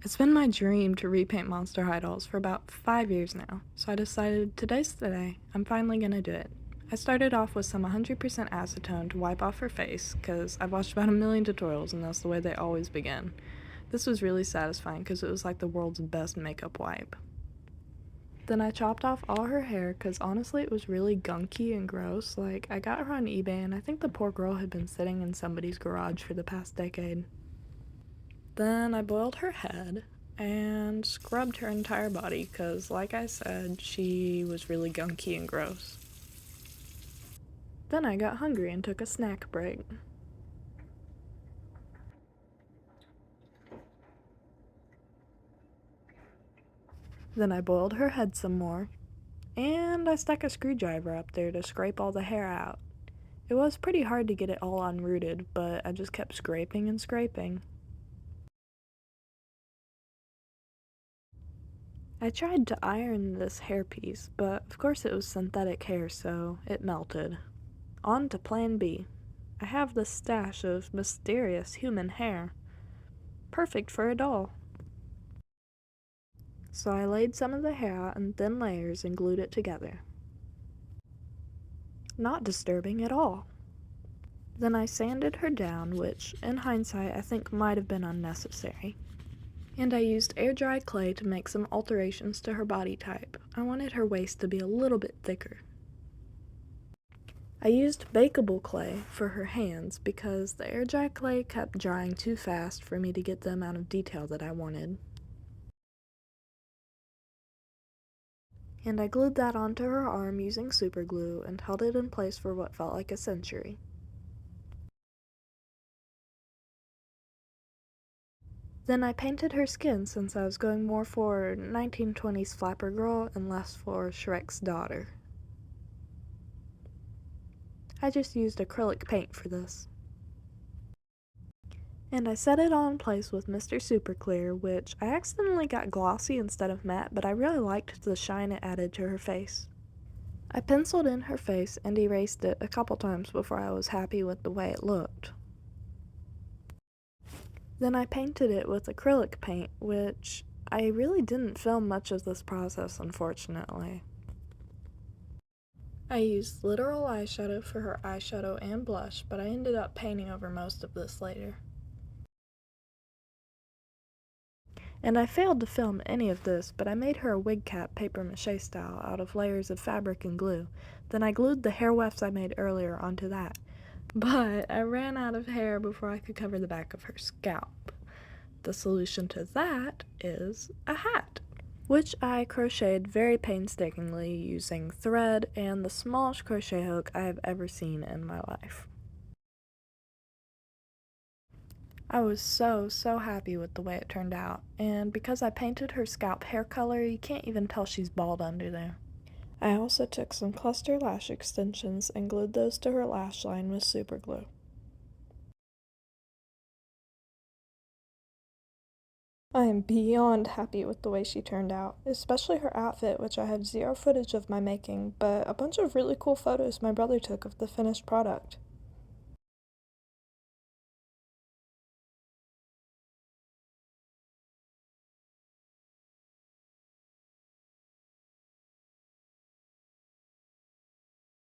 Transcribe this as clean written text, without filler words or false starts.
It's been my dream to repaint Monster High dolls for about 5 years now, so I decided today's the day. I'm finally gonna do it. I started off with some 100% acetone to wipe off her face, because I've watched about a million tutorials and that's the way they always begin. This was really satisfying because it was like the world's best makeup wipe. Then I chopped off all her hair because honestly it was really gunky and gross. Like, I got her on eBay and I think the poor girl had been sitting in somebody's garage for the past decade. Then I boiled her head and scrubbed her entire body because, like I said, she was really gunky and gross. Then I got hungry and took a snack break. Then I boiled her head some more, and I stuck a screwdriver up there to scrape all the hair out. It was pretty hard to get it all unrooted, but I just kept scraping and scraping. I tried to iron this hairpiece, but of course it was synthetic hair, so it melted. On to plan B. I have this stash of mysterious human hair. Perfect for a doll. So I laid some of the hair out in thin layers and glued it together. Not disturbing at all. Then I sanded her down, which, in hindsight, I think might have been unnecessary. And I used air-dry clay to make some alterations to her body type. I wanted her waist to be a little bit thicker. I used bakeable clay for her hands because the air-dry clay kept drying too fast for me to get the amount of detail that I wanted. And I glued that onto her arm using super glue and held it in place for what felt like a century. Then I painted her skin since I was going more for 1920s flapper girl and less for Shrek's daughter. I just used acrylic paint for this. And I set it all in place with Mr. Super Clear, which I accidentally got glossy instead of matte, but I really liked the shine it added to her face. I penciled in her face and erased it a couple times before I was happy with the way it looked. Then I painted it with acrylic paint, which I really didn't film much of this process, unfortunately. I used literal eyeshadow for her eyeshadow and blush, but I ended up painting over most of this later. And I failed to film any of this, but I made her a wig cap paper mache style out of layers of fabric and glue. Then I glued the hair wefts I made earlier onto that. But I ran out of hair before I could cover the back of her scalp. The solution to that is a hat, which I crocheted very painstakingly using thread and the smallest crochet hook I have ever seen in my life. I was so happy with the way it turned out, and because I painted her scalp hair color, you can't even tell she's bald under there. I also took some cluster lash extensions and glued those to her lash line with super glue. I am beyond happy with the way she turned out, especially her outfit, which I have zero footage of my making, but a bunch of really cool photos my brother took of the finished product.